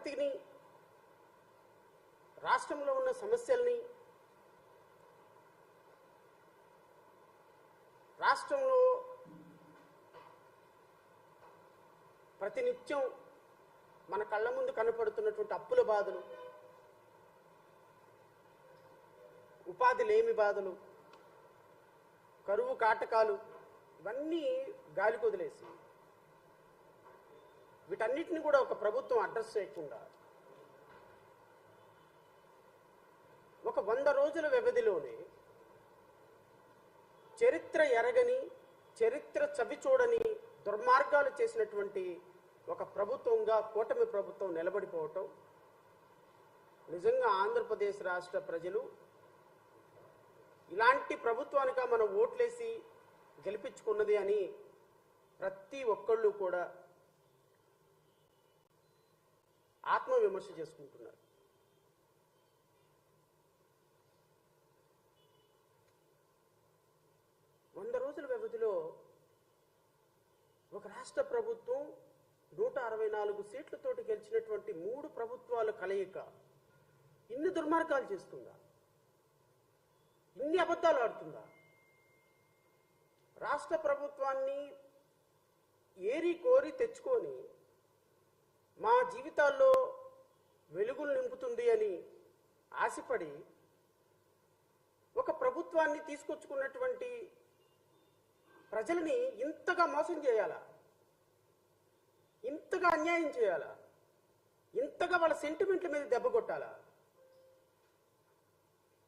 ప్రగతిని, రాష్ట్రంలో ఉన్న సమస్యల్ని, రాష్ట్రంలో ప్రతినిత్యం మన కళ్ళ ముందు కనపడుతున్నటువంటి అప్పుల బాధలు, ఉపాధి లేమి బాధలు, కరువు కాటకాలు ఇవన్నీ గాలికి వదిలేసి వీటన్నిటిని కూడా ఒక ప్రభుత్వం అడ్రస్ చేయకుండా ఒక 100 రోజుల వ్యవధిలోనే చరిత్ర ఎరగని, చరిత్ర చవి చూడని దుర్మార్గాలు చేసినటువంటి ఒక ప్రభుత్వంగా కూటమి ప్రభుత్వం నిలబడిపోవటం నిజంగా ఆంధ్రప్రదేశ్ రాష్ట్ర ప్రజలు ఇలాంటి ప్రభుత్వానిగా మనం ఓట్లేసి గెలిపించుకున్నది అని ప్రతి ఒక్కళ్ళు కూడా ఆత్మవిమర్శ చేసుకుంటున్నారు. వంద రోజుల వ్యవధిలో ఒక రాష్ట్ర ప్రభుత్వం 164 సీట్లతోటి గెలిచినటువంటి 3 ప్రభుత్వాల కలయిక ఇన్ని దుర్మార్గాలు చేస్తుందా? ఇన్ని అబద్ధాలు ఆడుతుందా? రాష్ట్ర ప్రభుత్వాన్ని ఏరి కోరి తెచ్చుకొని మా జీవితాల్లో వెలుగులు నింపుతుంది అని ఆశపడి ఒక ప్రభుత్వాన్ని తీసుకొచ్చుకున్నటువంటి ప్రజలని ఇంతగా మోసం చేయాలా? ఇంతగా అన్యాయం చేయాలా? ఇంతగా వాళ్ళ సెంటిమెంట్ల మీద దెబ్బ కొట్టాలా?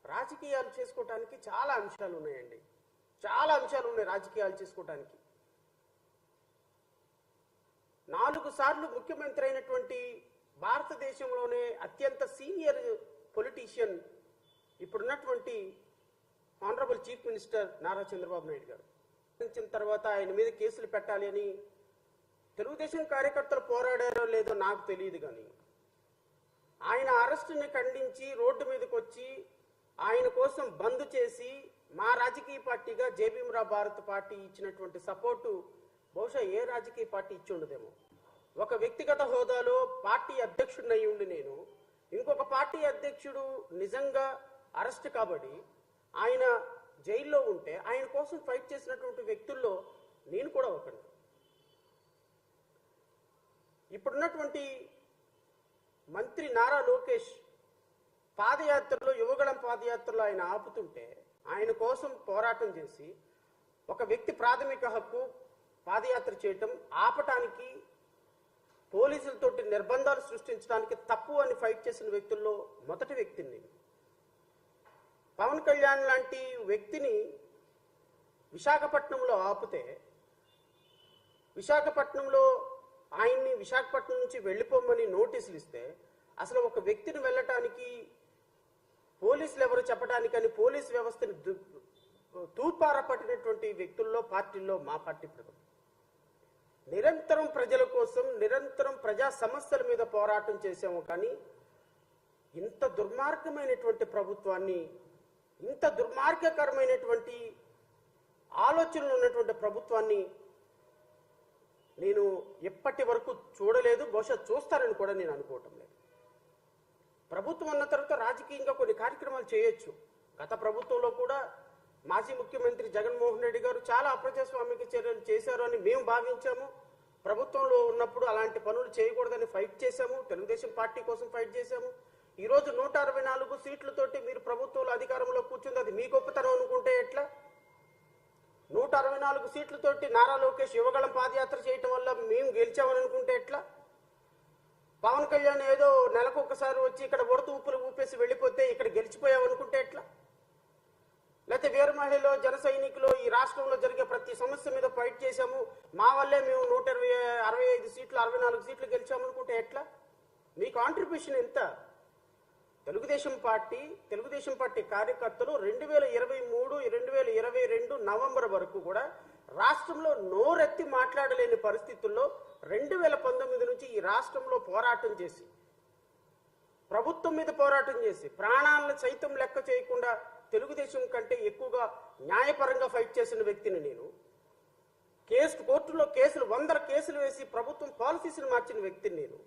రాజకీయాలు చేసుకోవటానికి చాలా అంశాలు ఉన్నాయండి. చాలా అంశాలు ఉన్నాయి రాజకీయాలు చేసుకోవటానికి. 4 సార్లు ముఖ్యమంత్రి అయినటువంటి భారతదేశంలోనే అత్యంత సీనియర్ పొలిటీషియన్ ఇప్పుడున్నటువంటి honourable chief minister Nara Chandrababu Naidu గారు వచ్చిన తర్వాత ఆయన మీద కేసులు పెట్టాలి అని తెలుగుదేశం కార్యకర్తలు పోరాడారో లేదో నాకు తెలియదు, కానీ ఆయన అరెస్టుని ఖండించి రోడ్డు మీదకి వచ్చి ఆయన కోసం బంద్ చేసి మా రాజకీయ పార్టీగా జేబీఎంరావు భారత్ పార్టీ ఇచ్చినటువంటి సపోర్టు బహుశా ఏ రాజకీయ పార్టీ ఇచ్చి ఉండదేమో. ఒక వ్యక్తిగత హోదాలో పార్టీ అధ్యక్షుడిని అయి ఉండి నేను ఇంకొక పార్టీ అధ్యక్షుడు నిజంగా అరెస్ట్ కాబట్టి ఆయన జైల్లో ఉంటే ఆయన కోసం ఫైట్ చేసినటువంటి వ్యక్తుల్లో నేను కూడా ఒకడు. ఇప్పుడున్నటువంటి మంత్రి నారా లోకేష్ పాదయాత్రలో, యువగళం పాదయాత్రలో ఆయన ఆపుతుంటే ఆయన కోసం పోరాటం చేసి ఒక వ్యక్తి ప్రాథమిక హక్కు పాదయాత్ర చేయటం ఆపటానికి పోలీసులతోటి నిర్బంధాలు సృష్టించడానికి తప్పు అని ఫైట్ చేసిన వ్యక్తుల్లో మొదటి వ్యక్తిని నేను. పవన్ కళ్యాణ్ లాంటి వ్యక్తిని విశాఖపట్నంలో ఆపితే విశాఖపట్నంలో ఆయన్ని విశాఖపట్నం నుంచి వెళ్ళిపోమని నోటీసులు ఇస్తే అసలు ఒక వ్యక్తిని వెళ్ళటానికి పోలీసులు ఎవరు చెప్పడానికని పోలీస్ వ్యవస్థని తూర్పార పట్టినటువంటి వ్యక్తుల్లో పార్టీల్లో మా పార్టీ ప్రభుత్వం నిరంతరం ప్రజల కోసం, నిరంతరం ప్రజా సమస్యల మీద పోరాటం చేసాము. కానీ ఇంత దుర్మార్గమైనటువంటి ప్రభుత్వాన్ని, ఇంత దుర్మార్గకరమైనటువంటి ఆలోచనలు ఉన్నటువంటి ప్రభుత్వాన్ని నేను ఎప్పటి వరకు చూడలేదు, బహుశా చూస్తారని కూడా నేను అనుకోవటం లేదు. ప్రభుత్వం అన్న తర్వాత రాజకీయంగా కొన్ని కార్యక్రమాలు చేయొచ్చు. గత ప్రభుత్వంలో కూడా మాజీ ముఖ్యమంత్రి జగన్మోహన్ రెడ్డి గారు చాలా అప్రజాస్వామిక చర్యలు చేశారు అని మేము భావించాము. ప్రభుత్వంలో ఉన్నప్పుడు అలాంటి పనులు చేయకూడదని ఫైట్ చేశాము. తెలుగుదేశం పార్టీ కోసం ఫైట్ చేశాము. ఈరోజు 164 సీట్లతోటి మీరు ప్రభుత్వంలో అధికారంలో కూర్చుంది, అది మీ గొప్పతనం అనుకుంటే ఎట్లా? 164 సీట్లతోటి నారా లోకేష్ యువగళం పాదయాత్ర చేయటం వల్ల మేము గెలిచామని అనుకుంటే ఎట్లా? పవన్ కళ్యాణ్ ఏదో నెలకు ఒకసారి వచ్చి ఇక్కడ ఉడత ఊపులు ఊపేసి వెళ్ళిపోతే ఇక్కడ గెలిచిపోయామనుకుంటే ఎట్లా? లేకపోతే వీర మహిళలో, జన సైనికులు ఈ రాష్ట్రంలో జరిగే ప్రతి సమస్య మీద ఫైట్ చేశాము, మా వల్లే మేము 165 సీట్లు 64 సీట్లు గెలిచామనుకుంటే ఎట్లా? మీ కాంట్రిబ్యూషన్ ఎంత? తెలుగుదేశం పార్టీ కార్యకర్తలు 2023, 2022 నవంబర్ వరకు కూడా రాష్ట్రంలో నోరెత్తి మాట్లాడలేని పరిస్థితుల్లో 2019 నుంచి ఈ రాష్ట్రంలో పోరాటం చేసి, ప్రభుత్వం మీద పోరాటం చేసి, ప్రాణాలను సైతం లెక్క చేయకుండా తెలుగుదేశం కంటే ఎక్కువగా న్యాయపరంగా ఫైట్ చేసిన వ్యక్తిని నేను. కోర్టులో కేసులు 100 కేసులు వేసి ప్రభుత్వం పాలసీస్ని మార్చిన వ్యక్తిని నేను.